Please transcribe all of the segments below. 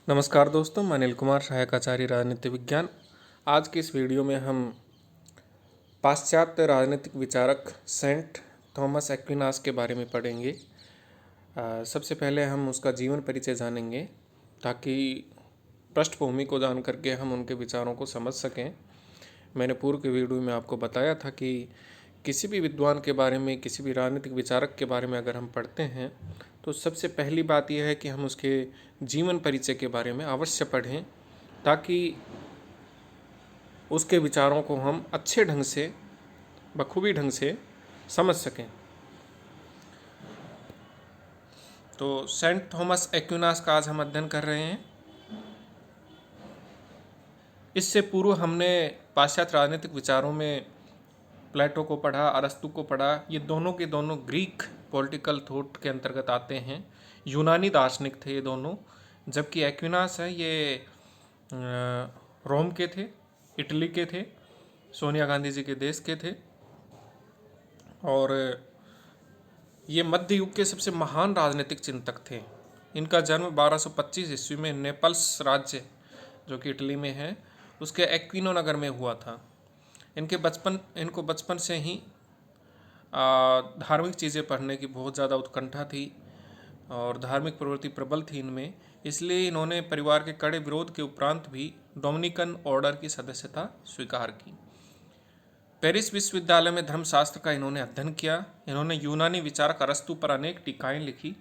नमस्कार दोस्तों, मैं अनिल कुमार, सहायक आचार्य राजनीति विज्ञान। आज की इस वीडियो में हम पाश्चात्य राजनीतिक विचारक सेंट थॉमस एक्विनास के बारे में पढ़ेंगे। सबसे पहले हम उसका जीवन परिचय जानेंगे ताकि पृष्ठभूमि को जान करके हम उनके विचारों को समझ सकें। मैंने पूर्व के वीडियो में आपको बताया था कि किसी भी विद्वान के बारे में, किसी भी राजनीतिक विचारक के बारे में अगर हम पढ़ते हैं तो सबसे पहली बात यह है कि हम उसके जीवन परिचय के बारे में अवश्य पढ़ें ताकि उसके विचारों को हम अच्छे ढंग से, बखूबी ढंग से समझ सकें। तो सेंट थॉमस एक्विनास का आज हम अध्ययन कर रहे हैं। इससे पूर्व हमने पाश्चात्य राजनीतिक विचारों में प्लेटो को पढ़ा, अरस्तु को पढ़ा। ये दोनों के दोनों ग्रीक पॉलिटिकल थॉट के अंतर्गत आते हैं, यूनानी दार्शनिक थे ये दोनों। जबकि एक्विनास है ये रोम के थे, इटली के थे, सोनिया गांधी जी के देश के थे। और ये मध्य युग के सबसे महान राजनीतिक चिंतक थे। इनका जन्म 1225 ईस्वी में नेपल्स राज्य, जो कि इटली में है, उसके एक्विनो नगर में हुआ था। इनको बचपन से ही धार्मिक चीज़ें पढ़ने की बहुत ज़्यादा उत्कंठा थी और धार्मिक प्रवृत्ति प्रबल थी इनमें। इसलिए इन्होंने परिवार के कड़े विरोध के उपरांत भी डोमिनिकन ऑर्डर की सदस्यता स्वीकार की। पेरिस विश्वविद्यालय में धर्मशास्त्र का इन्होंने अध्ययन किया। इन्होंने यूनानी विचारक अरस्तु पर अनेक टीकाएँ लिखी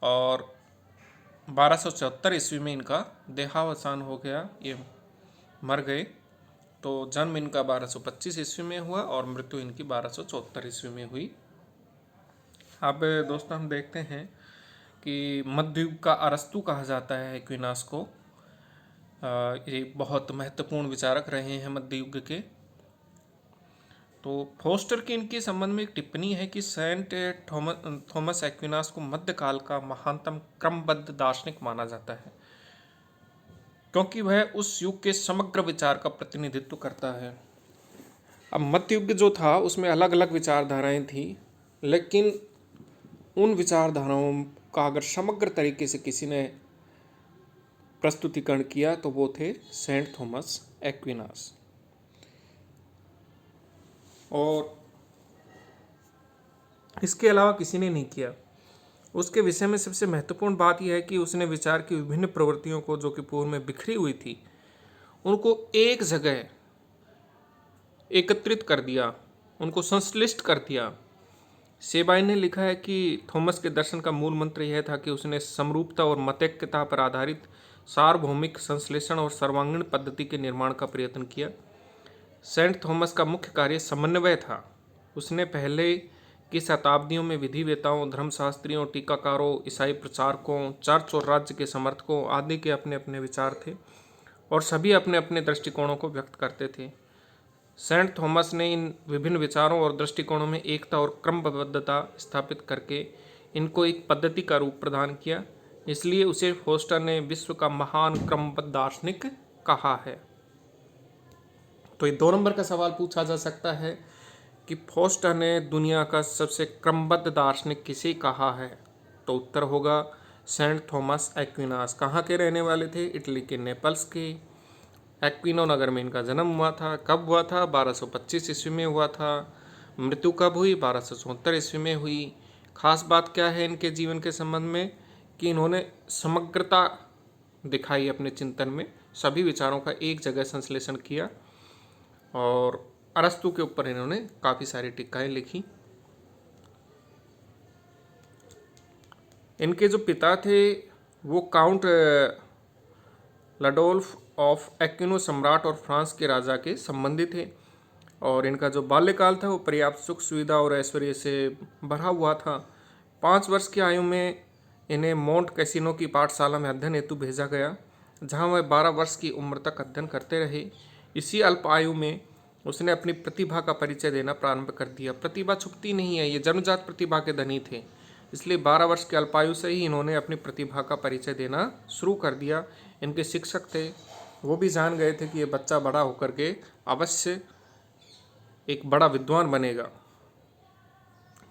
और 1274 ईस्वी में इनका देहावसान हो गया, ये मर गए। तो जन्म इनका 1225 ईस्वी में हुआ और मृत्यु इनकी 1274 ईस्वी में हुई। अब दोस्तों हम देखते हैं कि मध्य युग का अरस्तु कहा जाता है एक्विनास को। ये बहुत महत्वपूर्ण विचारक रहे हैं मध्य युग के। तो फोस्टर की इनके संबंध में एक टिप्पणी है कि सेंट थॉमस एक्विनास को मध्यकाल का महानतम क्रमबद्ध दार्शनिक माना जाता है क्योंकि वह उस युग के समग्र विचार का प्रतिनिधित्व करता है। अब मध्य युग जो था उसमें अलग अलग विचारधाराएं थी, लेकिन उन विचारधाराओं का अगर समग्र तरीके से किसी ने प्रस्तुतिकरण किया तो वो थे सेंट थॉमस एक्विनास। और इसके अलावा किसी ने नहीं किया। उसके विषय में सबसे महत्वपूर्ण बात यह है कि उसने विचार की विभिन्न प्रवृत्तियों को, जो कि पूर्व में बिखरी हुई थी, उनको एक जगह एकत्रित कर दिया, उनको संश्लिष्ट कर दिया। सेबाइन ने लिखा है कि थॉमस के दर्शन का मूल मंत्र यह था कि उसने समरूपता और मतैक्यता पर आधारित सार्वभौमिक संश्लेषण और सर्वांगीण पद्धति के निर्माण का प्रयत्न किया। सेंट थॉमस का मुख्य कार्य समन्वय था। उसने पहले की शताब्दियों में विधिवेताओं, धर्मशास्त्रियों, टीकाकारों, ईसाई प्रचारकों, चर्च और राज्य के समर्थकों आदि के अपने अपने विचार थे और सभी अपने अपने दृष्टिकोणों को व्यक्त करते थे। सेंट थॉमस ने इन विभिन्न विचारों और दृष्टिकोणों में एकता और क्रमबद्धता स्थापित करके इनको एक पद्धति का रूप प्रदान किया। इसलिए उसे फोस्टर ने विश्व का महान क्रमबद्ध दार्शनिक कहा है। तो ये 2 नंबर का सवाल पूछा जा सकता है कि फोस्टर ने दुनिया का सबसे क्रमबद्ध दार्शनिक किसे कहा है, तो उत्तर होगा सेंट थॉमस एक्विनास। कहाँ के रहने वाले थे? इटली के नेपल्स के एक्विनो नगर में इनका जन्म हुआ था। कब हुआ था? 1225 ईस्वी में हुआ था। मृत्यु कब हुई? 1274 ईस्वी में हुई। खास बात क्या है इनके जीवन के संबंध में कि इन्होंने समग्रता दिखाई अपने चिंतन में, सभी विचारों का एक जगह संश्लेषण किया और अरस्तु के ऊपर इन्होंने काफ़ी सारी टीकाएँ लिखी। इनके जो पिता थे वो काउंट लडोल्फ ऑफ एक्विनो सम्राट और फ्रांस के राजा के संबंधी थे और इनका जो बाल्यकाल था वो पर्याप्त सुख सुविधा और ऐश्वर्य से भरा हुआ था। 5 वर्ष की आयु में इन्हें मोंट कैसिनो की पाठशाला में अध्ययन हेतु भेजा गया, जहां वह 12 वर्ष की उम्र तक अध्ययन करते रहे। इसी अल्प आयु में उसने अपनी प्रतिभा का परिचय देना प्रारंभ कर दिया। प्रतिभा छुपती नहीं है, ये जन्मजात प्रतिभा के धनी थे, इसलिए 12 वर्ष की अल्पायु से ही इन्होंने अपनी प्रतिभा का परिचय देना शुरू कर दिया। इनके शिक्षक थे, वो भी जान गए थे कि ये बच्चा बड़ा होकर के अवश्य एक बड़ा विद्वान बनेगा।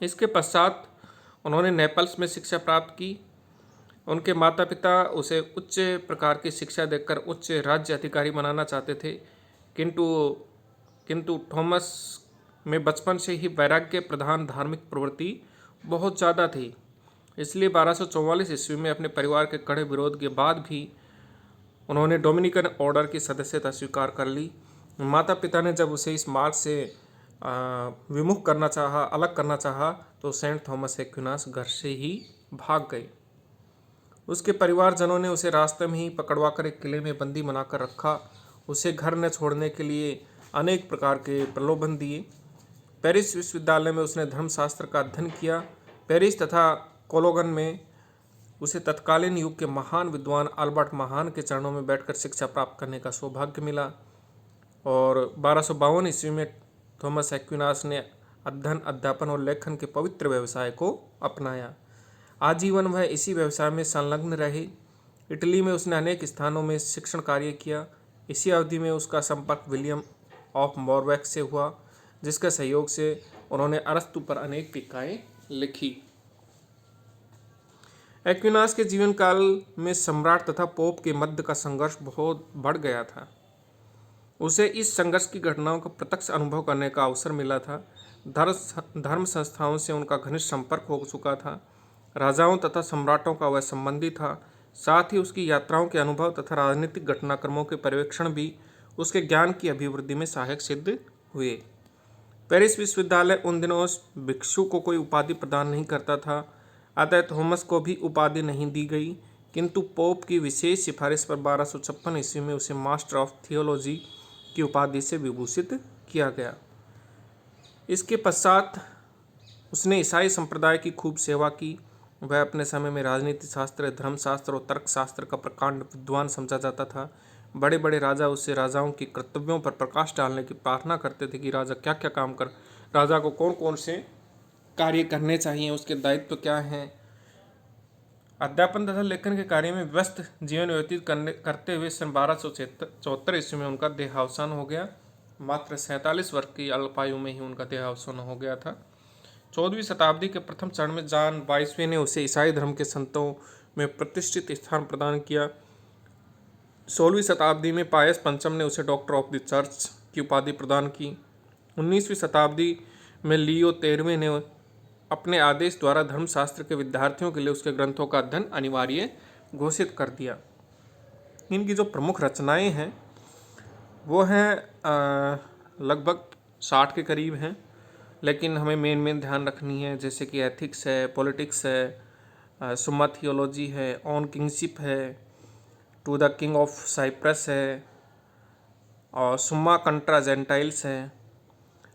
इसके पश्चात उन्होंने नेपल्स में शिक्षा प्राप्त की उनके माता पिता उसे उच्च प्रकार की शिक्षा देकर उच्च राज्य अधिकारी बनाना चाहते थे, किंतु किंतु थॉमस में बचपन से ही वैराग्य प्रधान धार्मिक प्रवृत्ति बहुत ज़्यादा थी। इसलिए 1244 ईस्वी में अपने परिवार के कड़े विरोध के बाद भी उन्होंने डोमिनिकन ऑर्डर की सदस्यता स्वीकार कर ली। माता पिता ने जब उसे इस मार्ग से विमुख करना चाहा, अलग करना चाहा, तो सेंट थॉमस एक्विनास घर से ही भाग गए। उसके परिवारजनों ने उसे रास्ते में ही पकड़वा कर एक किले में बंदी बनाकर रखा। उसे घर न छोड़ने के लिए अनेक प्रकार के प्रलोभन दिए। पेरिस विश्वविद्यालय में उसने धर्मशास्त्र का अध्ययन किया। पेरिस तथा कोलोगन में उसे तत्कालीन युग के महान विद्वान अल्बर्ट महान के चरणों में बैठकर शिक्षा प्राप्त करने का सौभाग्य मिला। और 1252 ईस्वी में थॉमस एक्विनास ने अध्ययन, अध्यापन और लेखन के पवित्र व्यवसाय को अपनाया। आजीवन वह इसी व्यवसाय में संलग्न रहे। इटली में उसने अनेक स्थानों में शिक्षण कार्य किया। इसी अवधि में उसका संपर्क विलियम ऑफ मॉरबैक से हुआ, जिसके सहयोग से उन्होंने अरस्तु पर अनेक टीकाएं लिखी। एक्विनास के जीवन काल में सम्राट तथा पोप के मध्य का संघर्ष बहुत बढ़ गया था। उसे इस संघर्ष की घटनाओं का प्रत्यक्ष अनुभव करने का अवसर मिला था। धर्म संस्थाओं से उनका घनिष्ठ संपर्क हो चुका था। राजाओं तथा सम्राटों का वह संबंधी था। साथ ही उसकी यात्राओं के अनुभव तथा राजनीतिक घटनाक्रमों के पर्यवेक्षण भी उसके ज्ञान की अभिवृद्धि में सहायक सिद्ध हुए। पेरिस विश्वविद्यालय उन दिनों उस भिक्षु को कोई उपाधि प्रदान नहीं करता था, अतः थॉमस को भी उपाधि नहीं दी गई, किंतु पोप की विशेष सिफारिश पर 1256 ईस्वी में उसे मास्टर ऑफ थियोलॉजी की उपाधि से विभूषित किया गया। इसके पश्चात उसने ईसाई संप्रदाय की खूब सेवा की। वह अपने समय में राजनीति शास्त्र, धर्मशास्त्र और तर्कशास्त्र का प्रकांड विद्वान समझा जाता था। बड़े बड़े राजा उससे राजाओं के कर्तव्यों पर प्रकाश डालने की प्रार्थना करते थे कि राजा क्या क्या काम कर, राजा को कौन कौन से कार्य करने चाहिए, उसके दायित्व क्या हैं। अध्यापन तथा लेखन के कार्य में व्यस्त जीवन व्यतीत करते हुए सन 1274 ईस्वी में उनका देहावसान हो गया। मात्र 47 वर्ष की अल्पायु में ही उनका देहावसान हो गया था। 14वीं शताब्दी के प्रथम चरण में जॉन 22वें ने उसे ईसाई धर्म के संतों में प्रतिष्ठित स्थान प्रदान किया। 16वीं शताब्दी में पायस पंचम ने उसे डॉक्टर ऑफ द चर्च की उपाधि प्रदान की। 19वीं शताब्दी में लियो 13वें ने अपने आदेश द्वारा धर्मशास्त्र के विद्यार्थियों के लिए उसके ग्रंथों का अध्ययन अनिवार्य घोषित कर दिया। इनकी जो प्रमुख रचनाएं हैं वो हैं लगभग 60 के करीब हैं, लेकिन हमें मेन ध्यान रखनी है, जैसे कि एथिक्स है, पॉलिटिक्स है, सुम्मा थियोलॉजी है, ऑन किंगशिप है, to the king of Cyprus है, और सुम्मा कंट्रा जेंटाइल्स है,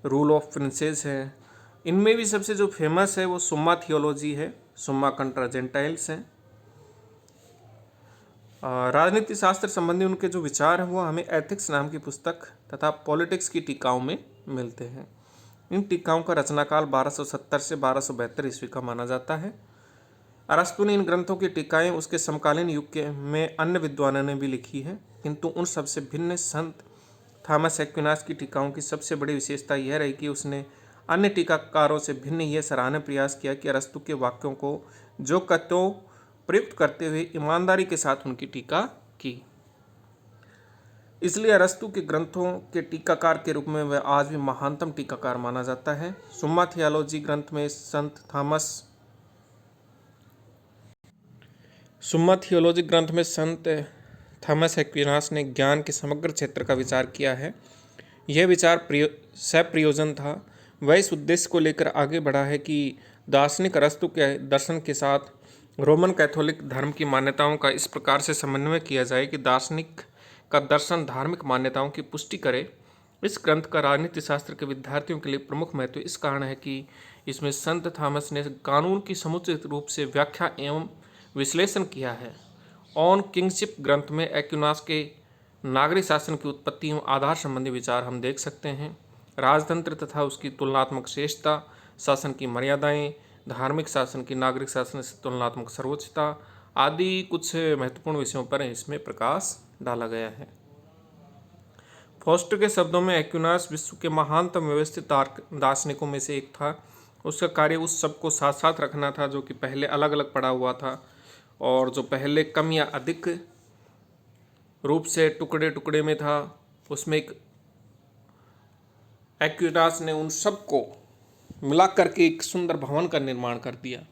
रूल ऑफ प्रिंसेस है। इनमें भी सबसे जो फेमस है वो सुम्मा थियोलॉजी है, सुम्मा कंट्रा जेंटाइल्स है। राजनीति शास्त्र संबंधी उनके जो विचार हैं वो हमें एथिक्स नाम की पुस्तक तथा पॉलिटिक्स की टीकाओं में मिलते हैं। इन टीकाओं का रचनाकाल 1270 से 1272 ईस्वी का माना जाता है। अरस्तु ने इन ग्रंथों की टीकाएं उसके समकालीन युग के में अन्य विद्वानों ने भी लिखी है, किंतु उन सबसे भिन्न संत थॉमस एक्विनास की टीकाओं की सबसे बड़ी विशेषता यह रही कि उसने अन्य टीकाकारों से भिन्न यह सराहनीय प्रयास किया कि अरस्तु के वाक्यों को जो कत्यों प्रयुक्त करते हुए ईमानदारी के साथ उनकी टीका की। इसलिए अरस्तु के ग्रंथों के टीकाकार के रूप में वह आज भी महानतम टीकाकार माना जाता है। सुम्मा थियोलॉजी ग्रंथ में संत थॉमस एक्विनास ने ज्ञान के समग्र क्षेत्र का विचार किया है। यह विचार सप्रयोजन था। वह इस उद्देश्य को लेकर आगे बढ़ा है कि दार्शनिक अरस्तु के दर्शन के साथ रोमन कैथोलिक धर्म की मान्यताओं का इस प्रकार से समन्वय किया जाए कि दार्शनिक का दर्शन धार्मिक मान्यताओं की पुष्टि करे। इस ग्रंथ का राजनीति शास्त्र के विद्यार्थियों के लिए प्रमुख महत्व इस कारण है कि इसमें संत थॉमस ने कानून की समुचित रूप से व्याख्या एवं विश्लेषण किया है। ऑन किंगशिप ग्रंथ में एक्विनास के नागरिक शासन की उत्पत्ति एवं आधार संबंधी विचार हम देख सकते हैं। राजतंत्र तथा उसकी तुलनात्मक श्रेष्ठता, शासन की मर्यादाएं, धार्मिक शासन की नागरिक शासन से तुलनात्मक सर्वोच्चता आदि कुछ महत्वपूर्ण विषयों पर इसमें प्रकाश डाला गया है। फोस्टर के शब्दों में एक्विनास विश्व के महानतम व्यवस्थित दार्शनिकों में से एक था। उसका कार्य उस सब को साथ साथ रखना था जो कि पहले अलग अलग पड़ा हुआ था और जो पहले कम या अधिक रूप से टुकड़े टुकड़े में था, उसमें एक एक्विनास ने उन सबको मिला करके एक सुंदर भवन का निर्माण कर दिया।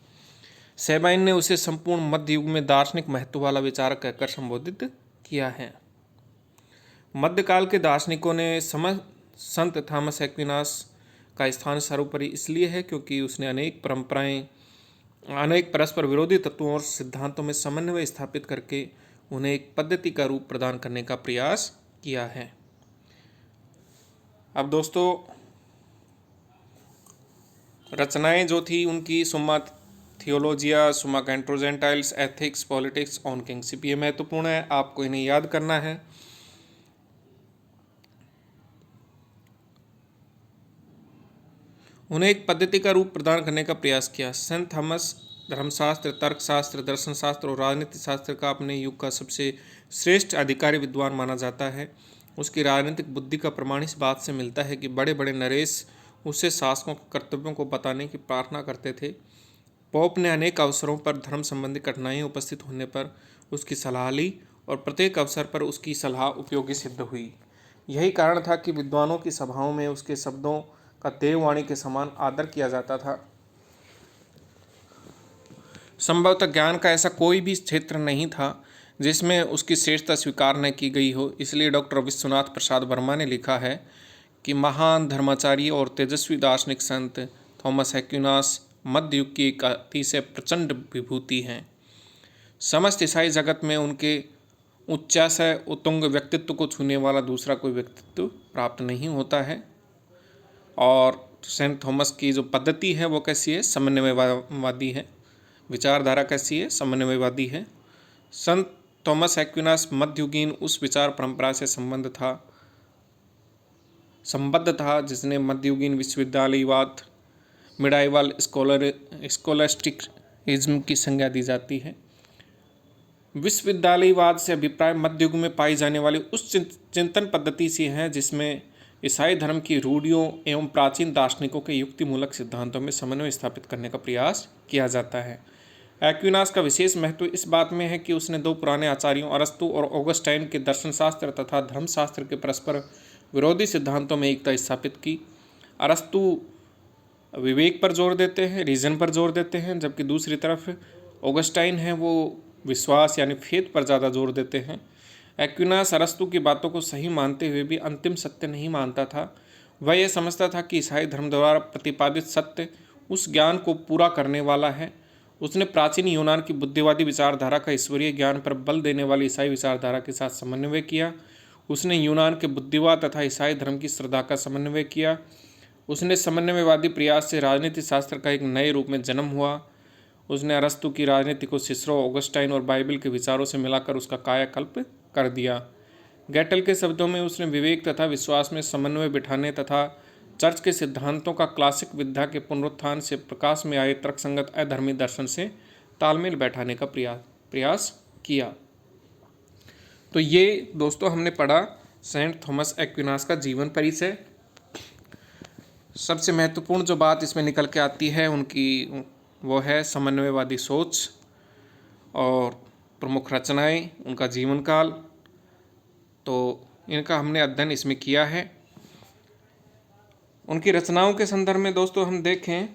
सेबाइन ने उसे संपूर्ण मध्य युग में दार्शनिक महत्व वाला विचारक कहकर संबोधित किया है। मध्यकाल के दार्शनिकों ने संत थॉमस एक्विनास का स्थान सर्वोपरि इसलिए है क्योंकि उसने अनेक परस्पर विरोधी तत्वों और सिद्धांतों में समन्वय स्थापित करके उन्हें एक पद्धति का रूप प्रदान करने का प्रयास किया है। अब दोस्तों, रचनाएं जो थी उनकी सुम्मा थियोलॉजिया, सुम्मा कैंट्रोजेंटाइल्स, एथिक्स, पॉलिटिक्स, ऑन किंगशिप, ये महत्वपूर्ण है, आपको इन्हें याद करना है। उन्हें एक पद्धति का रूप प्रदान करने का प्रयास किया। सेंट थॉमस धर्मशास्त्र, तर्कशास्त्र, दर्शन शास्त्र और राजनीति शास्त्र का अपने युग का सबसे श्रेष्ठ अधिकारी विद्वान माना जाता है। उसकी राजनीतिक बुद्धि का प्रमाण इस बात से मिलता है कि बड़े बड़े नरेश उससे शासकों के कर्तव्यों को बताने की प्रार्थना करते थे। पोप ने अनेक अवसरों पर धर्म संबंधी कठिनाइयाँ उपस्थित होने पर उसकी सलाह ली और प्रत्येक अवसर पर उसकी सलाह उपयोगी सिद्ध हुई। यही कारण था कि विद्वानों की सभाओं में उसके शब्दों का देववाणी के समान आदर किया जाता था। संभवतः ज्ञान का ऐसा कोई भी क्षेत्र नहीं था जिसमें उसकी श्रेष्ठता स्वीकार न की गई हो। इसलिए डॉक्टर विश्वनाथ प्रसाद वर्मा ने लिखा है कि महान धर्माचार्य और तेजस्वी दार्शनिक संत थॉमस एक्विनास मध्य युग की एक अतिशय प्रचंड विभूति हैं। समस्त ईसाई जगत में उनके उच्चाशय उत्तुंग व्यक्तित्व को छूने वाला दूसरा कोई व्यक्तित्व प्राप्त नहीं होता है। और सेंट थॉमस की जो पद्धति है वो कैसी है? समन्वयवादी है। विचारधारा कैसी है? समन्वयवादी है। संत थॉमस एक्विनास मध्ययुगीन उस विचार परंपरा से संबद्ध था जिसने मध्ययुगीन विश्वविद्यालयवाद, मिडाइवल स्कॉलस्टिकिज्म की संज्ञा दी जाती है। विश्वविद्यालयवाद से अभिप्राय मध्ययुग में पाई जाने वाली उस चिंतन पद्धति से है जिसमें ईसाई धर्म की रूढ़ियों एवं प्राचीन दार्शनिकों के युक्तिमूलक सिद्धांतों में समन्वय स्थापित करने का प्रयास किया जाता है। एक्विनास का विशेष महत्व इस बात में है कि उसने दो पुराने आचार्यों अरस्तु और ऑगस्टाइन के दर्शनशास्त्र तथा धर्मशास्त्र के परस्पर विरोधी सिद्धांतों में एकता स्थापित की। अरस्तु विवेक पर जोर देते हैं, रीजन पर जोर देते हैं, जबकि दूसरी तरफ ऑगस्टाइन है वो विश्वास यानी फेथ पर ज़्यादा जोर देते हैं। एक्विनास अरस्तु की बातों को सही मानते हुए भी अंतिम सत्य नहीं मानता था। वह यह समझता था कि ईसाई धर्म द्वारा प्रतिपादित सत्य उस ज्ञान को पूरा करने वाला है। उसने प्राचीन यूनान की बुद्धिवादी विचारधारा का ईश्वरीय ज्ञान पर बल देने वाली ईसाई विचारधारा के साथ समन्वय किया। उसने यूनान के बुद्धिवाद तथा ईसाई धर्म की श्रद्धा का समन्वय किया। उसने समन्वयवादी प्रयास से राजनीति शास्त्र का एक नए रूप में जन्म हुआ। उसने अरस्तु की राजनीति को सिसरो, ऑगस्टाइन और बाइबल के विचारों से मिलाकर उसका कायाकल्प कर दिया। गैटल के शब्दों में उसने विवेक तथा विश्वास में समन्वय बिठाने तथा चर्च के सिद्धांतों का क्लासिक विद्या के पुनरुत्थान से प्रकाश में आए तर्कसंगत अधर्मी दर्शन से तालमेल बैठाने का प्रयास किया। तो ये दोस्तों हमने पढ़ा सेंट थॉमस एक्विनास का जीवन परिचय। सबसे महत्वपूर्ण जो बात इसमें निकल के आती है उनकी वो है समन्वयवादी सोच और प्रमुख रचनाएं, उनका जीवन काल। तो इनका हमने अध्ययन इसमें किया है। उनकी रचनाओं के संदर्भ में दोस्तों हम देखें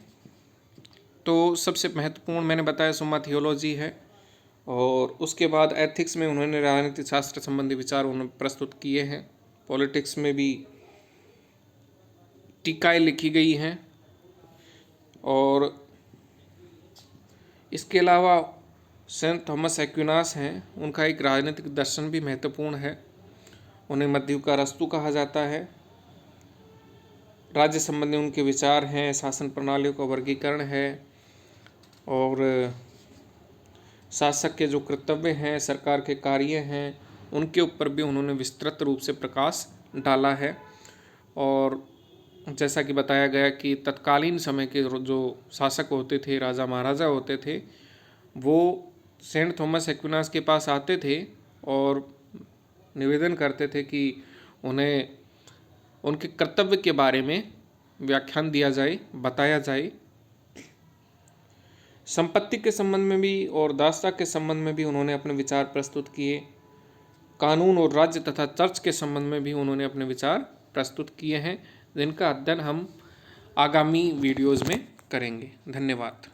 तो सबसे महत्वपूर्ण मैंने बताया सुम्मा थियोलॉजी है, और उसके बाद एथिक्स में उन्होंने राजनीति शास्त्र संबंधी विचार उन्होंने प्रस्तुत किए हैं। पॉलिटिक्स में भी टीकाएं लिखी गई हैं, और इसके अलावा सेंट थॉमस एक्विनास हैं, उनका एक राजनीतिक दर्शन भी महत्वपूर्ण है। उन्हें मध्ययुग का अरस्तु कहा जाता है। राज्य संबंधी उनके विचार हैं, शासन प्रणालियों का वर्गीकरण है, और शासक के जो कर्तव्य हैं, सरकार के कार्य हैं, उनके ऊपर भी उन्होंने विस्तृत रूप से प्रकाश डाला है। और जैसा कि बताया गया कि तत्कालीन समय के जो शासक होते थे, राजा महाराजा होते थे, वो सेंट थॉमस एक्विनास के पास आते थे और निवेदन करते थे कि उन्हें उनके कर्तव्य के बारे में व्याख्यान दिया जाए, बताया जाए। संपत्ति के संबंध में भी और दासता के संबंध में भी उन्होंने अपने विचार प्रस्तुत किए। कानून और राज्य तथा चर्च के संबंध में भी उन्होंने अपने विचार प्रस्तुत किए हैं, जिनका अध्ययन हम आगामी वीडियोज़ में करेंगे। धन्यवाद।